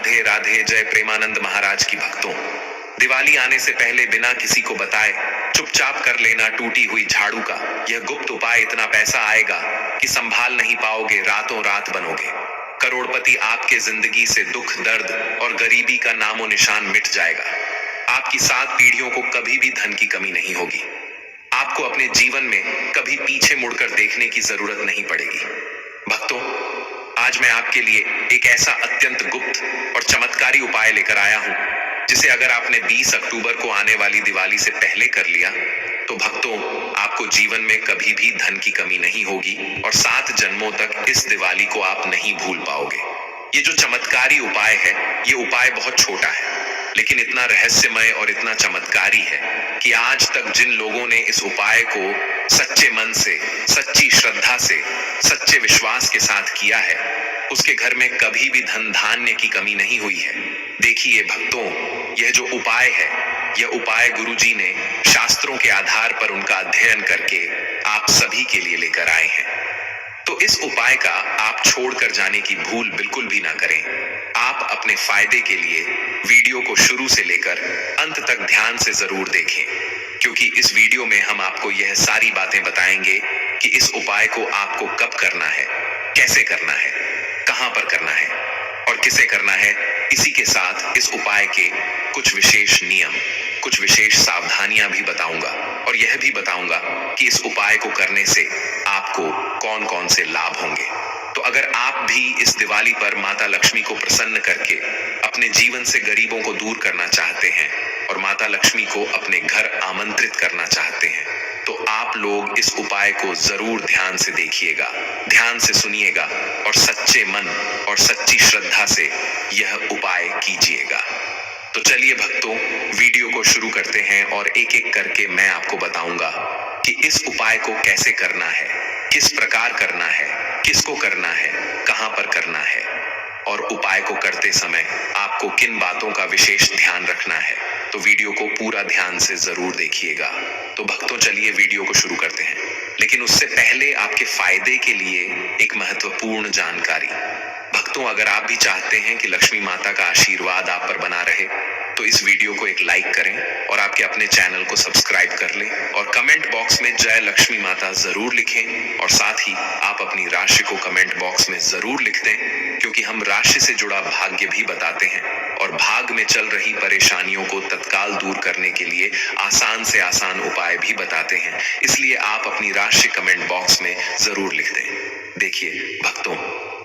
राधे राधे। जय प्रेमानंद महाराज की भक्तों। दिवाली आने से पहले बिना किसी को बताए चुपचाप कर लेना टूटी हुई झाड़ू का यह गुप्त उपाय। इतना पैसा आएगा कि संभाल नहीं पाओगे, रातों रात बनोगे करोड़पति। आपके जिंदगी से दुख, दर्द और गरीबी का नामो निशान मिट जाएगा। आपकी 7 पीढ़ियों को कभी भी धन की कमी नहीं होगी। आपको अपने जीवन में कभी पीछे मुड़कर देखने की जरूरत नहीं पड़ेगी। भक्तों, आज मैं आपके लिए एक ऐसा अत्यंत गुप्त और चमत्कारी उपाय लेकर आया हूं, जिसे अगर आपने 20 अक्टूबर को आने वाली दिवाली से पहले कर लिया तो भक्तों, आपको जीवन में कभी भी धन की कमी नहीं होगी और 7 जन्मों तक इस दिवाली को आप नहीं भूल पाओगे। ये जो चमत्कारी उपाय है, ये उपाय बहुत छोटा है, लेकिन इतना रहस्यमय और इतना चमत्कारी है कि आज तक जिन लोगों ने इस उपाय को सच्चे मन से, सच्ची श्रद्धा से, सच्चे विश्वास के साथ किया है, उसके घर में कभी भी धन धान्य की कमी नहीं हुई है। देखिए भक्तों, यह जो उपाय है, यह उपाय गुरुजी ने शास्त्रों के आधार पर उनका अध्ययन करके आप सभी के लिए लेकर आए हैं। तो इस उपाय का आप छोड़कर जाने की भूल बिल्कुल भी ना करें। आप अपने फायदे के लिए वीडियो को शुरू से लेकर अंत तक ध्यान से जरूर देखें, क्योंकि इस वीडियो में हम आपको यह सारी बातें बताएंगे कि इस उपाय को आपको कब करना है, कैसे करना है, कहां पर करना है और किसे करना है। इसी के साथ इस उपाय के कुछ विशेष नियम, कुछ विशेष सावधानियां भी बताऊंगा और यह भी बताऊंगा कि इस उपाय को करने से आपको कौन कौन से लाभ होंगे। तो अगर आप भी इस दिवाली पर माता लक्ष्मी को प्रसन्न करके अपने जीवन से गरीबों को दूर करना चाहते हैं और माता लक्ष्मी को अपने घर आमंत्रित करना चाहते हैं, तो आप लोग इस उपाय को जरूर ध्यान से देखिएगा, ध्यान से सुनिएगा और सच्चे मन और सच्ची श्रद्धा से यह उपाय कीजिएगा। तो चलिए भक्तों, वीडियो को शुरू करते हैं और एक एक करके मैं आपको बताऊंगा कि इस उपाय को कैसे करना है, किस प्रकार करना है, किसको करना है, कहां पर करना है और उपाय को करते समय आपको किन बातों का विशेष ध्यान रखना है। तो वीडियो को पूरा ध्यान से जरूर देखिएगा। तो भक्तों, चलिए वीडियो को शुरू करते हैं, लेकिन उससे पहले आपके फायदे के लिए एक महत्वपूर्ण जानकारी। भक्तों, अगर आप भी चाहते हैं कि लक्ष्मी माता का आशीर्वाद आप पर बना रहे, तो इस वीडियो को एक लाइक करें और आपके अपने चैनल को सब्सक्राइब कर लें और कमेंट बॉक्स में जय लक्ष्मी माता जरूर लिखें और साथ ही आप अपनी राशि को कमेंट बॉक्स में जरूर लिख दें, क्योंकि हम राशि से जुड़ा भाग्य भी बताते हैं और भाग में चल रही परेशानियों को तत्काल दूर करने के लिए आसान से आसान उपाय भी बताते हैं। इसलिए आप अपनी राशि कमेंट बॉक्स में जरूर लिख दें। देखिए भक्तों,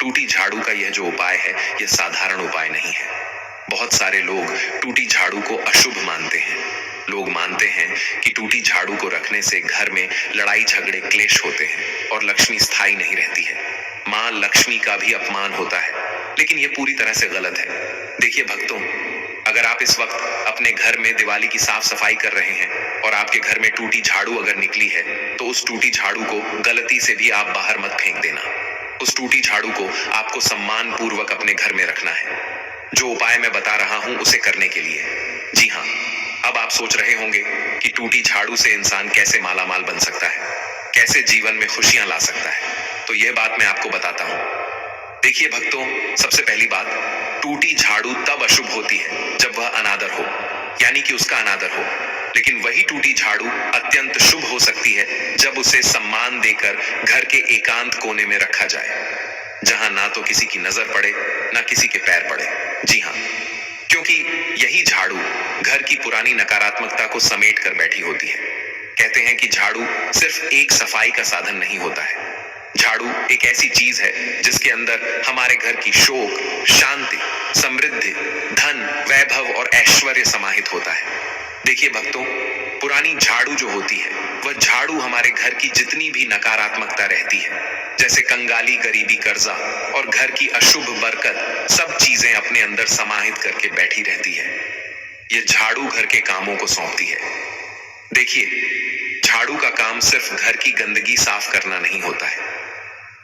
टूटी झाड़ू का यह जो उपाय है, यह साधारण उपाय नहीं है। बहुत सारे लोग टूटी झाड़ू को अशुभ मानते हैं। लोग मानते हैं कि टूटी झाड़ू को रखने से घर में लड़ाई झगड़े क्लेश होते हैं और लक्ष्मी स्थायी नहीं रहती है। मां लक्ष्मी का भी अपमान होता है, लेकिन यह पूरी तरह से गलत है। देखिए भक्तों, अगर आप इस वक्त अपने घर में दिवाली की साफ सफाई कर रहे हैं और आपके घर में टूटी झाड़ू अगर निकली है, तो उस टूटी झाड़ू को गलती से भी आप बाहर मत फेंक देना। उस टूटी झाड़ू को आपको सम्मान पूर्वक अपने घर में रखना है। जो उपाय मैं बता रहा हूं उसे करने के लिए। जी हाँ, अब आप सोच रहे होंगे कि टूटी झाड़ू से इंसान कैसे मालामाल बन सकता है, कैसे जीवन में खुशियां ला सकता है। तो यह बात मैं आपको बताता हूं। देखिए भक्तों, सबसे पहली बात, टूटी झाड़ू तब अशुभ होती है जब वह अनादर हो, यानी कि उसका अनादर हो। लेकिन वही टूटी झाड़ू अत्यंत शुभ हो सकती है जब उसे सम्मान देकर घर के एकांत कोने में रखा जाए, जहां ना तो किसी की नजर पड़े, ना किसी के पैर पड़े। जी हाँ, क्योंकि यही झाड़ू घर की पुरानी नकारात्मकता को समेट कर बैठी होती है। कहते हैं कि झाड़ू सिर्फ एक सफाई का साधन नहीं होता है। झाड़ू एक ऐसी चीज है जिसके अंदर हमारे घर की शोक, शांति, समृद्धि, धन, वैभव और ऐश्वर्य समाहित होता है। देखिए भक्तों, पुरानी झाड़ू जो होती है, वह झाड़ू हमारे घर की जितनी भी नकारात्मकता रहती है, जैसे कंगाली, गरीबी, कर्जा और घर की अशुभ बरकत, सब चीजें अपने अंदर समाहित करके बैठी रहती है। यह झाड़ू घर के कामों को सौंपती है। देखिए, झाड़ू का काम सिर्फ घर की गंदगी साफ करना नहीं होता है।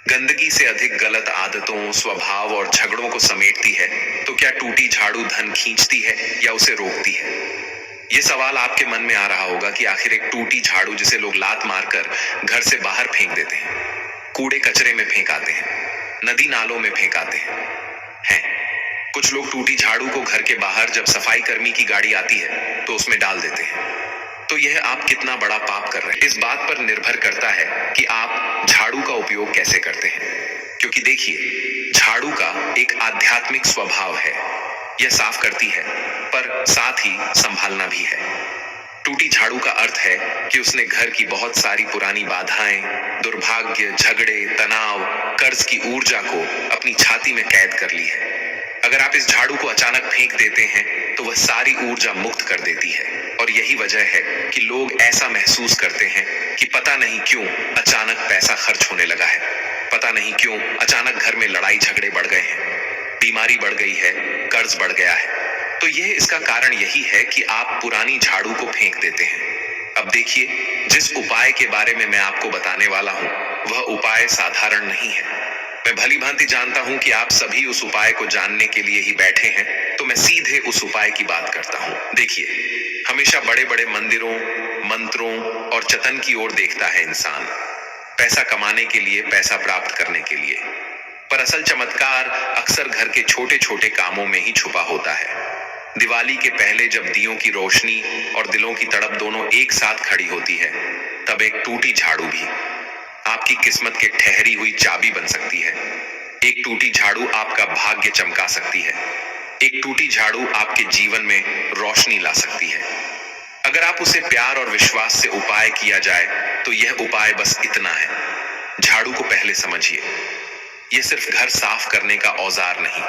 गंदगी से अधिक गलत आदतों, स्वभाव और झगड़ों को समेटती है। तो क्या टूटी झाड़ू धन खींचती है या उसे रोकती है? यह सवाल आपके मन में आ रहा होगा कि आखिर एक टूटी झाड़ू जिसे लोग लात मारकर घर से बाहर फेंक देते हैं, कूड़े कचरे में फेंक आते हैं, नदी नालों में फेंक आते हैं, कुछ लोग टूटी झाड़ू को घर के बाहर जब सफाई कर्मी की गाड़ी आती है तो उसमें डाल देते हैं। तो यह आप कितना बड़ा पाप कर रहे हैं, इस बात पर निर्भर करता है कि आप झाड़ू का उपयोग कैसे करते हैं। क्योंकि देखिए, झाड़ू का एक आध्यात्मिक स्वभाव है। यह साफ करती है, पर साथ ही संभालना भी है। टूटी झाड़ू का अर्थ है कि उसने घर की बहुत सारी पुरानी बाधाएं, दुर्भाग्य, झगड़े, तनाव, कर्ज की ऊर्जा को अपनी छाती में कैद कर ली है। अगर आप इस झाड़ू को अचानक फेंक देते हैं तो वह सारी ऊर्जा मुक्त कर देती है। और यही वजह है कि लोग ऐसा महसूस करते हैं कि पता नहीं क्यों अचानक पैसा खर्च होने लगा है, पता नहीं क्यों अचानक घर में लड़ाई झगड़े बढ़ गए हैं, बीमारी बढ़ गई है, कर्ज बढ़ गया है। तो यह इसका कारण यही है कि आप पुरानी झाड़ू को फेंक देते हैं। अब देखिए, जिस उपाय के बारे में मैं आपको बताने वाला हूं वह उपाय साधारण नहीं है। मैं भली भांति जानता हूं कि आप सभी उस उपाय को जानने के लिए ही बैठे हैं, तो मैं सीधे उस उपाय की बात करता हूं। देखिए, हमेशा बड़े बड़े मंदिरों, मंत्रों और जतन की ओर देखता है इंसान, पैसा कमाने के लिए, पैसा प्राप्त करने के लिए। पर असल चमत्कार अक्सर घर के छोटे छोटे कामों में ही छुपा होता है। दिवाली के पहले जब दियों की रोशनी और दिलों की तड़प दोनों एक साथ खड़ी होती है, तब एक टूटी झाड़ू भी आपकी किस्मत के ठहरी हुई चाबी बन सकती है। एक टूटी झाड़ू आपका भाग्य चमका सकती है। एक टूटी झाड़ू आपके जीवन में रोशनी ला सकती है। अगर आप उसे प्यार और विश्वास से उपाय किया जाए तो यह उपाय बस इतना है। झाड़ू को पहले समझिए। यह सिर्फ घर साफ करने का औजार नहीं,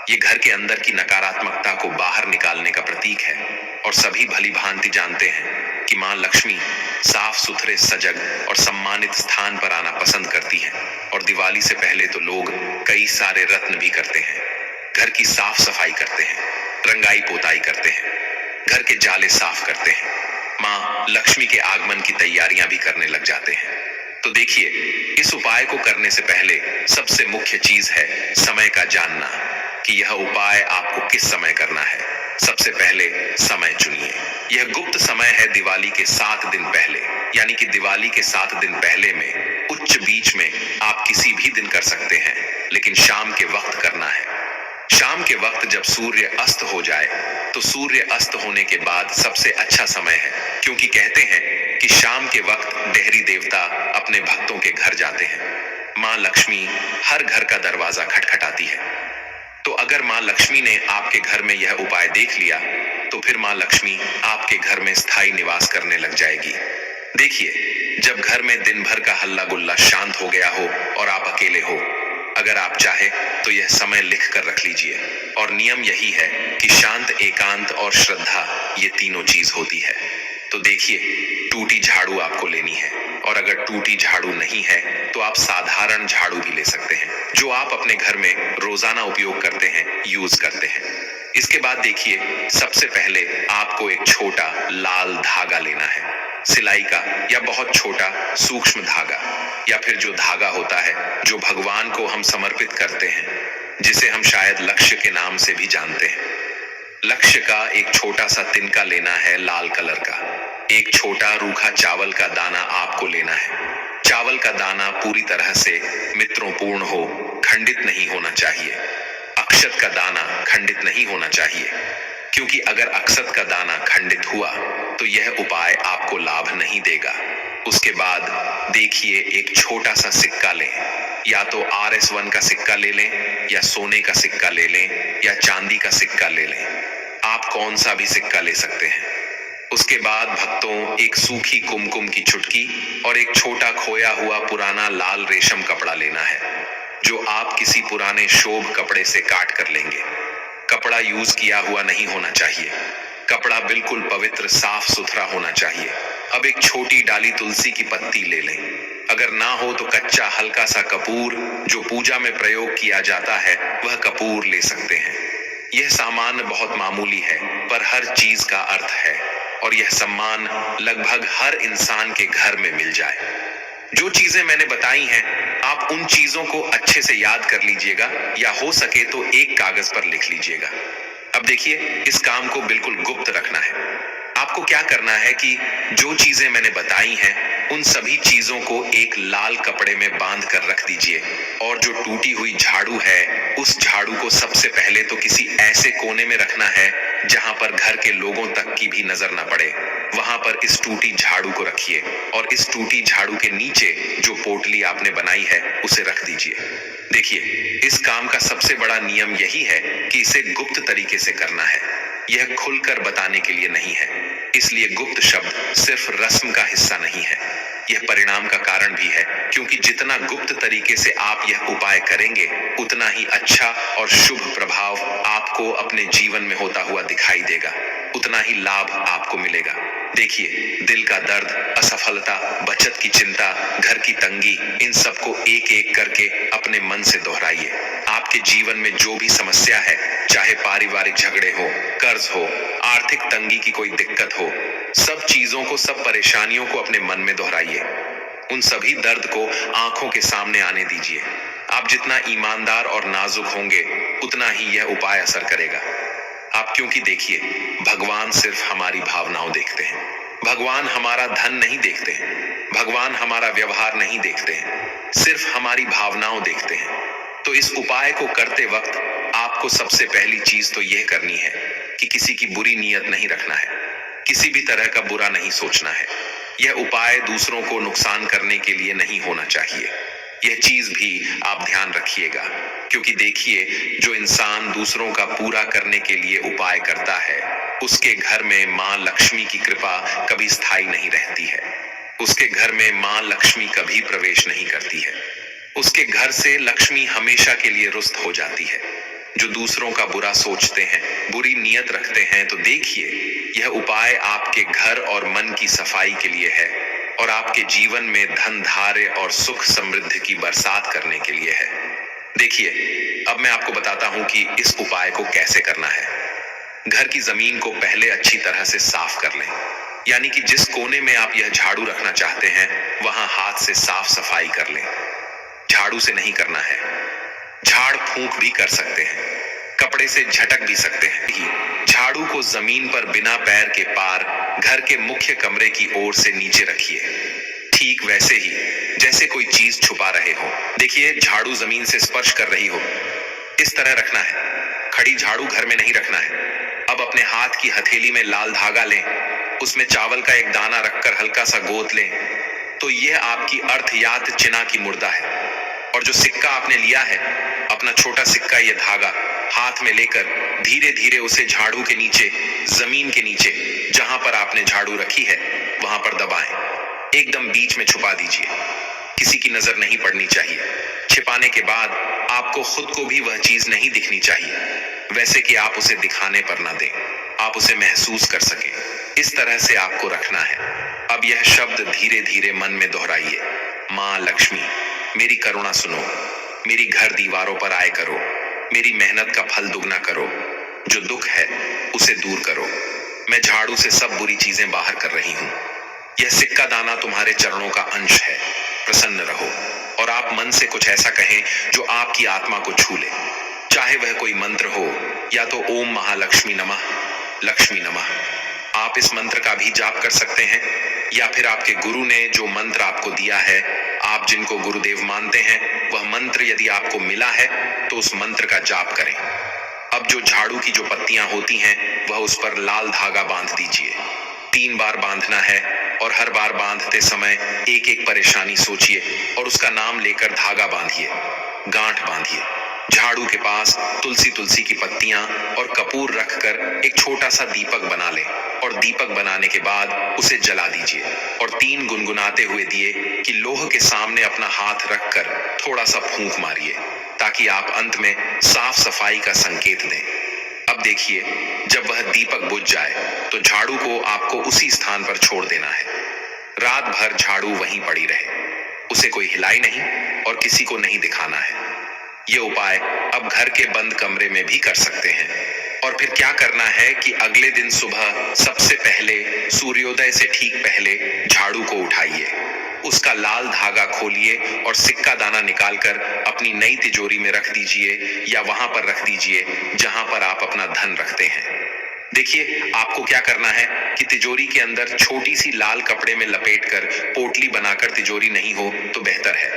ये घर के अंदर की नकारात्मकता को बाहर निकालने का प्रतीक है। और सभी भली भांति जानते हैं कि मां लक्ष्मी साफ सुथरे, सजग और सम्मानित स्थान पर आना पसंद करती हैं। और दिवाली से पहले तो लोग कई सारे रत्न भी करते हैं, घर की साफ सफाई करते हैं, रंगाई पोताई करते हैं, घर के जाले साफ करते हैं, मां लक्ष्मी के आगमन की तैयारियां भी करने लग जाते हैं। तो देखिए, इस उपाय को करने से पहले सबसे मुख्य चीज है समय का जानना, कि यह उपाय आपको किस समय करना है। सबसे पहले समय चुनिए। यह गुप्त समय है दिवाली के 7 दिन पहले, यानी कि दिवाली के 7 दिन पहले में उच्च बीच में आप किसी भी दिन कर सकते हैं, लेकिन शाम के वक्त करना है। शाम के वक्त जब सूर्य अस्त हो जाए, तो सूर्य अस्त होने के बाद सबसे अच्छा समय है, क्योंकि कहते हैं कि शाम के वक्त डेहरी देवता अपने भक्तों के घर जाते हैं। मां लक्ष्मी हर घर का दरवाजा खटखटाती है। तो अगर मां लक्ष्मी ने आपके घर में यह उपाय देख लिया, तो फिर मां लक्ष्मी आपके घर में स्थायी निवास करने लग जाएगी। देखिए, जब घर में दिन भर का हल्ला गुल्ला शांत हो गया हो और आप अकेले हो, अगर आप चाहे तो यह समय लिख कर रख लीजिए। और नियम यही है कि शांत, एकांत और श्रद्धा, ये तीनों चीज होती है। तो देखिए, टूटी झाड़ू आपको लेनी है, और अगर टूटी झाड़ू नहीं है तो आप साधारण झाड़ू भी ले सकते हैं, जो आप अपने घर में रोजाना उपयोग करते हैं, यूज करते हैं। इसके बाद देखिए, सबसे पहले आपको एक छोटा लाल धागा लेना है, सिलाई का या बहुत छोटा सूक्ष्म धागा, या फिर जो धागा होता है जो भगवान को हम समर्पित करते हैं, जिसे हम शायद लक्ष्य के नाम से भी जानते हैं। लक्ष्य का एक छोटा सा तिनका लेना है, लाल कलर का। एक छोटा रूखा चावल का दाना आपको लेना है। चावल का दाना पूरी तरह से मित्रों पूर्ण हो, खंडित नहीं होना चाहिए। अक्षत का दाना खंडित नहीं होना चाहिए, क्योंकि अगर अक्षत का दाना खंडित हुआ तो यह उपाय आपको लाभ नहीं देगा। उसके बाद देखिए, एक छोटा सा सिक्का लें, या तो RS1 का सिक्का ले लें, या सोने का सिक्का ले लें, या चांदी का सिक्का ले लें। आप कौन सा भी सिक्का ले सकते हैं। उसके बाद भक्तों, एक सूखी कुमकुम की चुटकी और एक छोटा खोया हुआ पुराना लाल रेशम कपड़ा लेना है, जो आप किसी पुराने शोभ कपड़े से काट कर लेंगे। कपड़ा यूज किया हुआ नहीं होना चाहिए। कपड़ा बिल्कुल पवित्र, साफ सुथरा होना चाहिए। अब एक छोटी डाली तुलसी की पत्ती ले लें। अगर ना हो तो कच्चा हल्का सा कपूर, जो पूजा में प्रयोग किया जाता है, वह कपूर ले सकते हैं। यह सामान बहुत मामूली है, पर हर चीज का अर्थ है, और यह सम्मान लगभग हर इंसान के घर में मिल जाए। जो चीजें मैंने बताई हैं, आप उन चीजों को अच्छे से याद कर लीजिएगा, या हो सके तो एक कागज पर लिख लीजिएगा। अब देखिए, इस काम को बिल्कुल गुप्त रखना है। आप आपको क्या करना है कि जो चीजें मैंने बताई हैं उन सभी चीजों को एक लाल कपड़े में बांध कर रख दीजिए, और जो टूटी हुई झाड़ू है उस झाड़ू को सबसे पहले तो किसी ऐसे कोने में रखना है जहां पर घर के लोगों तक की भी नजर ना पड़े। वहां पर इस टूटी झाड़ू को रखिए और इस टूटी झाड़ू के नीचे जो पोटली आपने बनाई है उसे रख दीजिए। देखिए, इस काम का सबसे बड़ा नियम यही है कि इसे गुप्त तरीके से करना है, यह खुलकर बताने के लिए नहीं है। इसलिए गुप्त शब्द सिर्फ रस्म का हिस्सा नहीं है, यह परिणाम का कारण भी है, क्योंकि जितना गुप्त तरीके से आप यह उपाय करेंगे उतना ही अच्छा और शुभ प्रभाव आपको अपने जीवन में होता हुआ दिखाई देगा, उतना ही लाभ आपको मिलेगा। देखिए, दिल का दर्द, असफलता, बचत की चिंता, घर की तंगी, इन सबको एक एक करके अपने मन से दोहराइए। आपके जीवन में जो भी समस्या है, चाहे पारिवारिक झगड़े हो, कर्ज हो, आर्थिक तंगी की कोई दिक्कत हो, सब चीजों को, सब परेशानियों को अपने मन में दोहराइए। उन सभी दर्द को आंखों के सामने आने दीजिए। आप जितना ईमानदार और नाजुक होंगे उतना ही यह उपाय असर करेगा। आप क्योंकि देखिए, भगवान सिर्फ हमारी भावनाओं देखते हैं, भगवान हमारा धन नहीं देखते हैं, भगवान हमारा व्यवहार नहीं देखते हैं, सिर्फ हमारी भावनाओं देखते हैं। तो इस उपाय को करते वक्त आपको सबसे पहली चीज तो यह करनी है कि किसी की बुरी नीयत नहीं रखना है, किसी भी तरह का बुरा नहीं सोचना है। यह उपाय दूसरों को नुकसान करने के लिए नहीं होना चाहिए, यह चीज भी आप ध्यान रखिएगा, क्योंकि देखिए, जो इंसान दूसरों का पूरा करने के लिए उपाय करता है उसके घर में मां लक्ष्मी की कृपा कभी स्थायी नहीं रहती है, उसके घर में मां लक्ष्मी कभी प्रवेश नहीं करती है, उसके घर से लक्ष्मी हमेशा के लिए रुष्ट हो जाती है। जो दूसरों का बुरा सोचते हैं, बुरी नीयत रखते हैं, तो देखिए, यह उपाय आपके घर और मन की सफाई के लिए है और आपके जीवन में धन, धार्य और सुख समृद्धि की बरसात करने के लिए है। देखिए, अब मैं आपको बताता हूं कि इस उपाय को कैसे करना है। घर की जमीन को पहले अच्छी तरह से साफ कर लें, यानी कि जिस कोने में आप यह झाड़ू रखना चाहते हैं वहां हाथ से साफ सफाई कर लें। झाड़ू से नहीं करना है, झाड़ फूंक भी कर सकते हैं, कपड़े से झटक भी सकते हैं। झाड़ू को जमीन पर बिना पैर के पार घर के मुख्य कमरे की ओर से नीचे रखिए, ठीक वैसे ही जैसे कोई चीज छुपा रहे हो। देखिए, झाड़ू जमीन से स्पर्श कर रही हो, इस तरह रखना है। खड़ी झाड़ू घर में नहीं रखना है। अब अपने हाथ की हथेली में लाल धागा लें, उसमें चावल का एक दाना रखकर हल्का सा गोद लें, तो यह आपकी अर्थयात चिन्ह की मुर्दा है। और जो सिक्का आपने लिया है, अपना छोटा सिक्का, यह धागा हाथ में लेकर धीरे धीरे उसे झाड़ू के नीचे, जमीन के नीचे जहां पर आपने झाड़ू रखी है वहां पर दबाएं, एकदम बीच में छुपा दीजिए। किसी की नजर नहीं पड़नी चाहिए। छिपाने के बाद आपको खुद को भी वह चीज नहीं दिखनी चाहिए, वैसे कि आप उसे दिखाने पर ना दें, आप उसे महसूस कर सकें। इस तरह से आपको रखना है। अब यह शब्द धीरे धीरे मन में दोहराइए, मां लक्ष्मी, मेरी करुणा सुनो, मेरी घर दीवारों पर आए करो, मेरी मेहनत का फल दुगना करो, जो दुख है उसे दूर करो। मैं झाड़ू से सब बुरी चीजें बाहर कर रही हूं। यह सिक्का दाना तुम्हारे चरणों का अंश है। प्रसन्न रहो और आप मन से कुछ ऐसा कहें जो आपकी आत्मा को छू ले, चाहे वह कोई मंत्र हो या तो ओम महालक्ष्मी नमः, लक्ष्मी नमः। आप इस मंत्र का भी जाप कर सकते हैं, या फिर आपके गुरु ने जो मंत्र आपको दिया है, आप जिनको गुरुदेव मानते हैं, वह मंत्र यदि आपको मिला है तो उस मंत्र का जाप करें। अब जो झाड़ू की जो पत्तियां होती हैं वह उस पर लाल धागा बांध दीजिए। 3 बार बांधना है और हर बार बांधते समय एक एक परेशानी सोचिए और उसका नाम लेकर धागा बांधिए, गांठ बांधिए। झाड़ू के पास तुलसी की पत्तियां और कपूर रखकर एक छोटा सा दीपक बना लें और दीपक बनाने के बाद उसे जला दीजिए और 3 गुनगुनाते हुए दिए कि लोह के सामने अपना हाथ रखकर थोड़ा सा फूंक मारिए, ताकि आप अंत में साफ सफाई का संकेत दें। अब देखिए, जब वह दीपक बुझ जाए तो झाड़ू को आपको उसी स्थान पर छोड़ देना है। रात भर झाड़ू वहीं पड़ी रहे, उसे कोई हिलाई नहीं और किसी को नहीं दिखाना है। ये उपाय अब घर के बंद कमरे में भी कर सकते हैं। और फिर क्या करना है कि अगले दिन सुबह सबसे पहले सूर्योदय से ठीक पहले झाड़ू को उठाइए, उसका लाल धागा खोलिए और सिक्का दाना निकालकर अपनी नई तिजोरी में रख दीजिए या वहां पर रख दीजिए जहां पर आप अपना धन रखते हैं। देखिए, आपको क्या करना है कि तिजोरी के अंदर छोटी सी लाल कपड़े में लपेटकर पोटली बनाकर तिजोरी नहीं हो तो बेहतर है।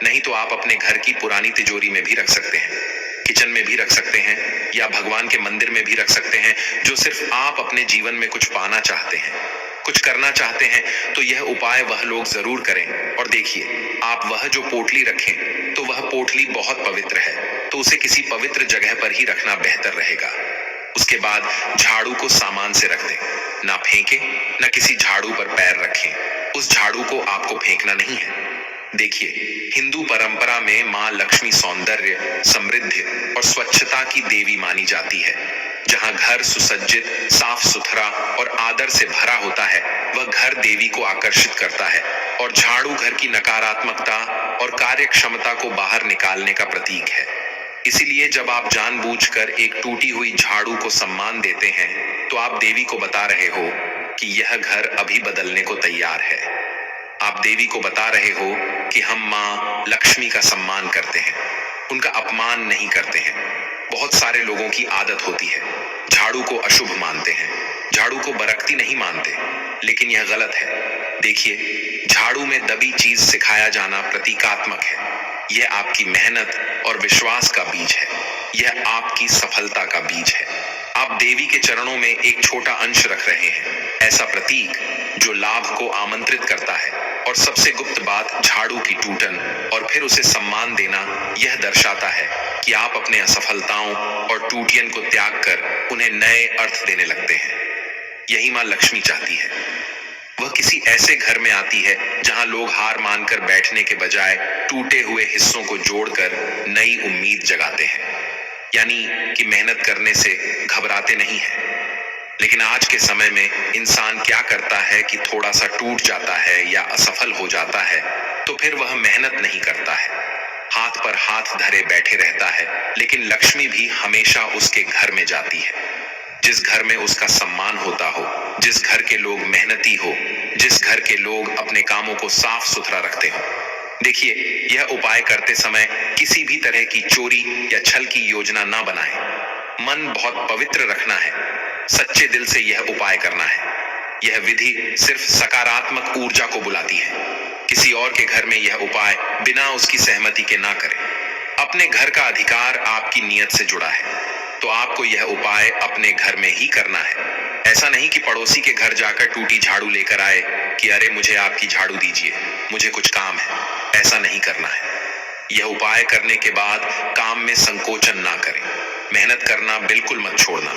नहीं तो आप अपने घर की पुरानी तिजोरी में भी रख सकते हैं, किचन में भी रख सकते हैं, या भगवान के मंदिर में भी रख सकते हैं। जो सिर्फ आप अपने जीवन में कुछ पाना चाहते हैं, कुछ करना चाहते हैं, तो यह उपाय वह लोग जरूर करें। और देखिए, आप वह जो पोटली रखें तो वह पोटली बहुत पवित्र है, तो उसे किसी पवित्र जगह पर ही रखना बेहतर रहेगा। उसके बाद झाड़ू को सामान से रख दें, ना फेंकें, ना किसी झाड़ू पर पैर रखें। उस झाड़ू को आपको फेंकना नहीं है। देखिए, हिंदू परंपरा में मां लक्ष्मी सौंदर्य, समृद्धि और स्वच्छता की देवी मानी जाती है। जहां घर सुसज्जित, साफ सुथरा और आदर से भरा होता है, वह घर देवी को आकर्षित करता है। और झाड़ू घर की नकारात्मकता और कार्य क्षमता को बाहर निकालने का प्रतीक है। इसीलिए जब आप जानबूझकर एक टूटी हुई झाड़ू को सम्मान देते हैं, तो आप देवी को बता रहे हो कि यह घर अभी बदलने को तैयार है। आप देवी को बता रहे हो कि हम मां लक्ष्मी का सम्मान करते हैं, उनका अपमान नहीं करते हैं। बहुत सारे लोगों की आदत होती है, झाड़ू को अशुभ मानते हैं, झाड़ू को बरकती नहीं मानते, लेकिन यह गलत है। देखिए, झाड़ू में दबी चीज सिखाया जाना प्रतीकात्मक है। यह आपकी मेहनत और विश्वास का बीज है, यह आपकी सफलता का बीज है। आप देवी के चरणों में एक छोटा अंश रख रहे हैं, ऐसा प्रतीक जो लाभ को आमंत्रित करता है। और सबसे गुप्त बात, झाड़ू की टूटन और फिर उसे सम्मान देना यह दर्शाता है कि आप अपने असफलताओं और टूटियन को त्याग कर उन्हें नए अर्थ देने लगते हैं। यही मां लक्ष्मी चाहती है। वह किसी ऐसे घर में आती है जहां लोग हार मानकर बैठने के बजाय टूटे हुए हिस्सों को जोड़कर नई उम्मीद जगाते हैं। यानी कि मेहनत करने से घबराते नहीं हैं। लेकिन आज के समय में इंसान क्या करता है कि थोड़ा सा टूट जाता है या असफल हो जाता है तो फिर वह मेहनत नहीं करता है, हाथ पर हाथ धरे बैठे रहता है। लेकिन लक्ष्मी भी हमेशा उसके घर में जाती है, जिस घर में उसका सम्मान होता हो, जिस घर के लोग मेहनती हो, जिस घर के लोग अपने कामों को साफ सुथरा रखते हो। देखिए, यह उपाय करते समय किसी भी तरह की चोरी या छल की योजना ना बनाएं। मन बहुत पवित्र रखना है, सच्चे दिल से यह उपाय करना है। यह विधि सिर्फ सकारात्मक ऊर्जा को बुलाती है। किसी और के घर में यह उपाय बिना उसकी सहमति के ना करें। अपने घर का अधिकार आपकी नीयत से जुड़ा है, तो आपको यह उपाय अपने घर में ही करना है। ऐसा नहीं कि पड़ोसी के घर जाकर टूटी झाड़ू लेकर आए कि अरे मुझे आपकी झाड़ू दीजिए, मुझे कुछ काम है। ऐसा नहीं करना है। यह उपाय करने के बाद काम में संकोचन ना करें। मेहनत करना बिल्कुल मत छोड़ना।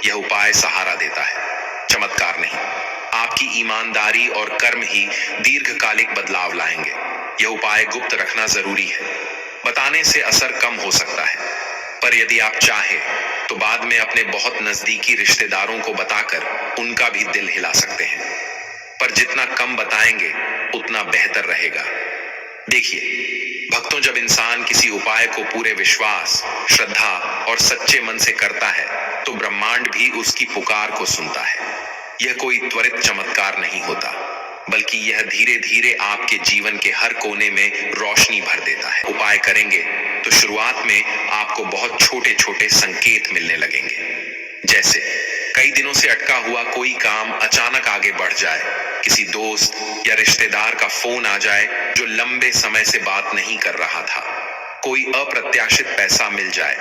यह उपाय सहारा देता है, चमत्कार नहीं। आपकी ईमानदारी और कर्म ही दीर्घकालिक बदलाव लाएंगे। यह उपाय गुप्त रखना जरूरी है। बताने से असर कम हो सकता है, पर यदि आप चाहें तो बाद में अपने बहुत नजदीकी रिश्तेदारों को बताकर उनका भी दिल हिला सकते हैं। पर जितना कम बताएंगे उतना बेहतर रहेगा। देखिए भक्तों, जब इंसान किसी उपाय को पूरे विश्वास, श्रद्धा और सच्चे मन से करता है तो ब्रह्मांड भी उसकी पुकार को सुनता है। यह कोई त्वरित चमत्कार नहीं होता, बल्कि यह धीरे धीरे आपके जीवन के हर कोने में रोशनी भर देता है। उपाय करेंगे तो शुरुआत में आपको बहुत छोटे छोटे संकेत मिलने लगेंगे। जैसे कई दिनों से अटका हुआ कोई काम अचानक आगे बढ़ जाए, किसी दोस्त या रिश्तेदार का फोन आ जाए जो लंबे समय से बात नहीं कर रहा था, कोई अप्रत्याशित पैसा मिल जाए,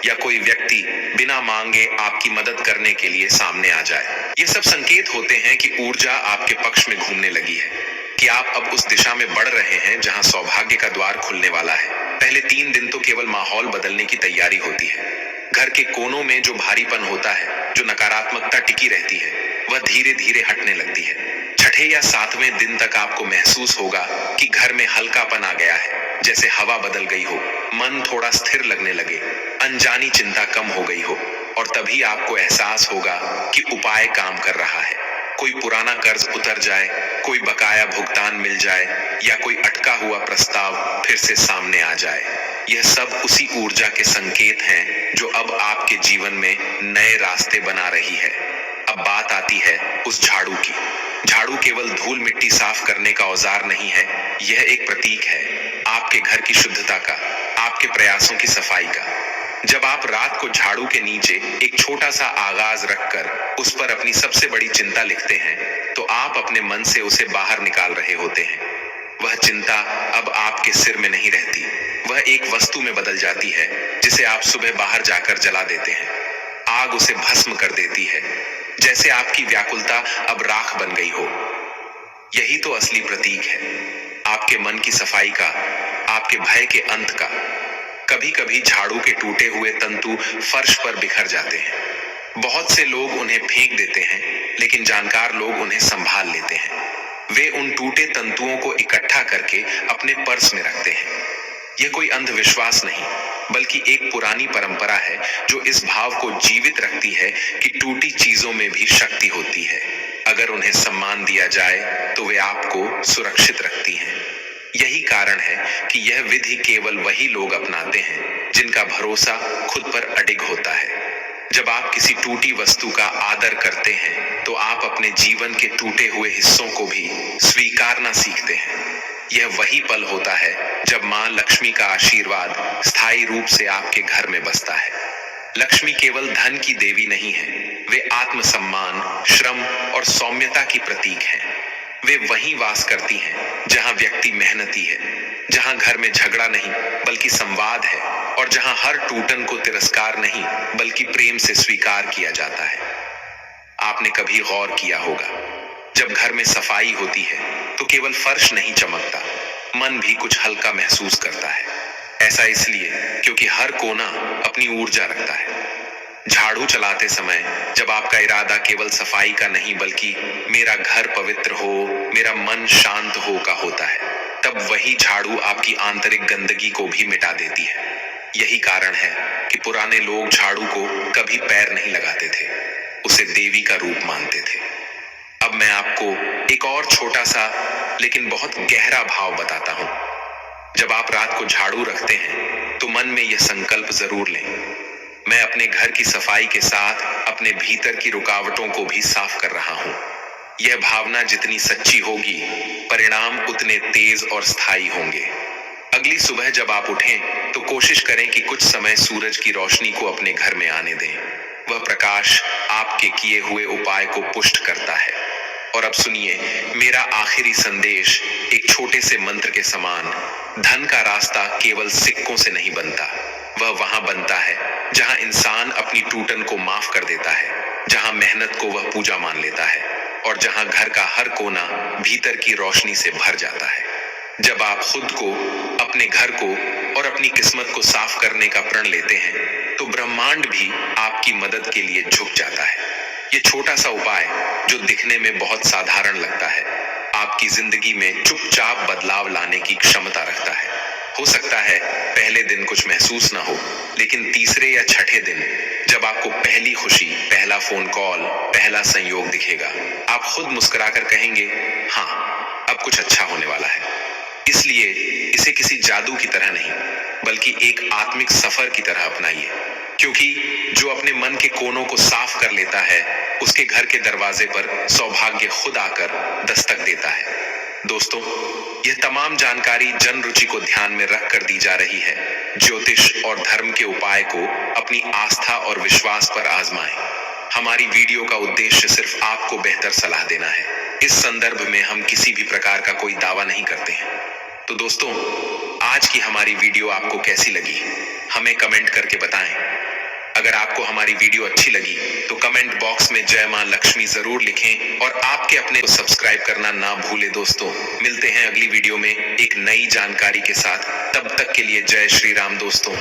या कोई व्यक्ति बिना मांगे आपकी मदद करने के लिए सामने आ जाए। ये सब संकेत होते हैं कि ऊर्जा आपके पक्ष में घूमने लगी है, कि आप अब उस दिशा में बढ़ रहे हैं जहां सौभाग्य का द्वार खुलने वाला है। पहले 3 दिन तो केवल माहौल बदलने की तैयारी होती है। घर के कोनों में जो भारीपन होता है, जो नकारात्मकता टिकी रहती है, वह धीरे धीरे हटने लगती है। छठे या 7वें दिन तक आपको महसूस होगा कि घर में हल्कापन आ गया है, जैसे हवा बदल गई हो, मन थोड़ा स्थिर लगने लगे, अनजानी चिंता कम हो गई हो। और तभी आपको एहसास होगा कि उपाय काम कर रहा है। कोई पुराना कर्ज उतर जाए, कोई बकाया भुगतान मिल जाए, या कोई अटका हुआ प्रस्ताव फिर से सामने आ जाए। यह सब उसी ऊर्जा के संकेत हैं जो अब आपके जीवन में नए रास्ते बना रही है। अब बात आती है उस झाड़ू की। झाड़ू केवल धूल मिट्टी साफ करने का औजार नहीं है, यह एक प्रतीक है आपके घर की शुद्धता का, आपके प्रयासों की सफाई का। जब आप रात को झाड़ू के नीचे एक छोटा सा आगाज रखकर उस पर अपनी सबसे बड़ी चिंता लिखते हैं, तो आप अपने मन से उसे बाहर निकाल रहे होते हैं। वह चिंता अब आपके सिर में नहीं रहती, वह एक वस्तु में बदल जाती है जिसे आप सुबह बाहर जाकर जला देते हैं। आग उसे भस्म कर देती है, जैसे आपकी व्याकुलता अब राख बन गई हो। यही तो असली प्रतीक है आपके मन की सफाई का, आपके भय के अंत का। कभी कभी झाड़ू के टूटे हुए तंतु फर्श पर बिखर जाते हैं। बहुत से लोग उन्हें फेंक देते हैं, लेकिन जानकार लोग उन्हें संभाल लेते हैं। वे उन टूटे तंतुओं को इकट्ठा करके अपने पर्स में रखते हैं। यह कोई अंधविश्वास नहीं, बल्कि एक पुरानी परंपरा है जो इस भाव को जीवित रखती है कि टूटी चीजों में भी शक्ति होती है। अगर उन्हें सम्मान दिया जाए तो वे आपको सुरक्षित रखती हैं। यही कारण है कि यह विधि केवल वही लोग अपनाते हैं जिनका भरोसा खुद पर अडिग होता है। जब आप किसी टूटी वस्तु का आदर करते हैं तो आप अपने जीवन के टूटे हुए हिस्सों को भी स्वीकारना सीखते हैं। यह वही पल होता है जब मां लक्ष्मी का आशीर्वाद स्थायी रूप से आपके घर में बसता है। लक्ष्मी केवल धन की देवी नहीं है, वे आत्मसम्मान, श्रम और सौम्यता की प्रतीक हैं। वे वहीं वास करती हैं जहां व्यक्ति मेहनती है, जहां घर में झगड़ा नहीं बल्कि संवाद है, और जहां हर टूटन को तिरस्कार नहीं बल्कि प्रेम से स्वीकार किया जाता है। आपने कभी गौर किया होगा, जब घर में सफाई होती है तो केवल फर्श नहीं चमकता, मन भी कुछ हल्का महसूस करता है। ऐसा इसलिए क्योंकि हर कोना अपनी ऊर्जा रखता है। झाड़ू चलाते समय जब आपका इरादा केवल सफाई का नहीं बल्कि मेरा घर पवित्र हो, मेरा मन शांत हो का होता है, तब वही झाड़ू आपकी आंतरिक गंदगी को भी मिटा देती है। यही कारण है कि पुराने लोग झाड़ू को कभी पैर नहीं लगाते थे, उसे देवी का रूप मानते थे। अब मैं आपको एक और छोटा सा लेकिन बहुत गहरा भाव बताता हूं। जब आप रात को झाड़ू रखते हैं तो मन में यह संकल्प जरूर लें, मैं अपने घर की सफाई के साथ अपने भीतर की रुकावटों को भी साफ कर रहा हूं। यह भावना जितनी सच्ची होगी, परिणाम उतने तेज और स्थायी होंगे। अगली सुबह जब आप उठें तो कोशिश करें कि कुछ समय सूरज की रोशनी को अपने घर में आने दें। वह प्रकाश आपके किए हुए उपाय को पुष्ट करता है। और अब सुनिए मेरा आखिरी संदेश, एक छोटे से मंत्र के समान। धन का रास्ता केवल सिक्कों से नहीं बनता, वह वहां बनता है जहां इंसान अपनी टूटन को माफ कर देता है, जहां मेहनत को वह पूजा मान लेता है, और जहां घर का हर कोना भीतर की रोशनी से भर जाता है। जब आप खुद को, अपने घर को और अपनी किस्मत को साफ करने का प्रण लेते हैं तो ब्रह्मांड भी आपकी मदद के लिए झुक जाता है। ये छोटा सा उपाय जो दिखने में बहुत साधारण लगता है, आपकी जिंदगी में चुपचाप बदलाव लाने की क्षमता रखता है। हो सकता है पहले दिन कुछ महसूस ना हो, लेकिन तीसरे या छठे दिन जब आपको पहली खुशी, पहला फोन कॉल, पहला संयोग दिखेगा, आप खुद मुस्कुराकर कहेंगे, हाँ अब कुछ अच्छा होने वाला है। इसलिए इसे किसी जादू की तरह नहीं बल्कि एक आत्मिक सफर की तरह अपनाइए, क्योंकि जो अपने मन के कोनों को साफ कर लेता है उसके घर के दरवाजे पर सौभाग्य खुद आकर दस्तक देता है। दोस्तों, यह तमाम जानकारी जन रुचि को ध्यान में रख कर दी जा रही है। ज्योतिष और धर्म के उपाय को अपनी आस्था और विश्वास पर आजमाएं। हमारी वीडियो का उद्देश्य सिर्फ आपको बेहतर सलाह देना है। इस संदर्भ में हम किसी भी प्रकार का कोई दावा नहीं करते हैं। तो दोस्तों, आज की हमारी वीडियो आपको कैसी लगी, हमें कमेंट करके बताएं। अगर आपको हमारी वीडियो अच्छी लगी तो कमेंट बॉक्स में जय मां लक्ष्मी जरूर लिखें, और आपके अपने को सब्सक्राइब करना ना भूलें। दोस्तों, मिलते हैं अगली वीडियो में एक नई जानकारी के साथ। तब तक के लिए जय श्री राम दोस्तों।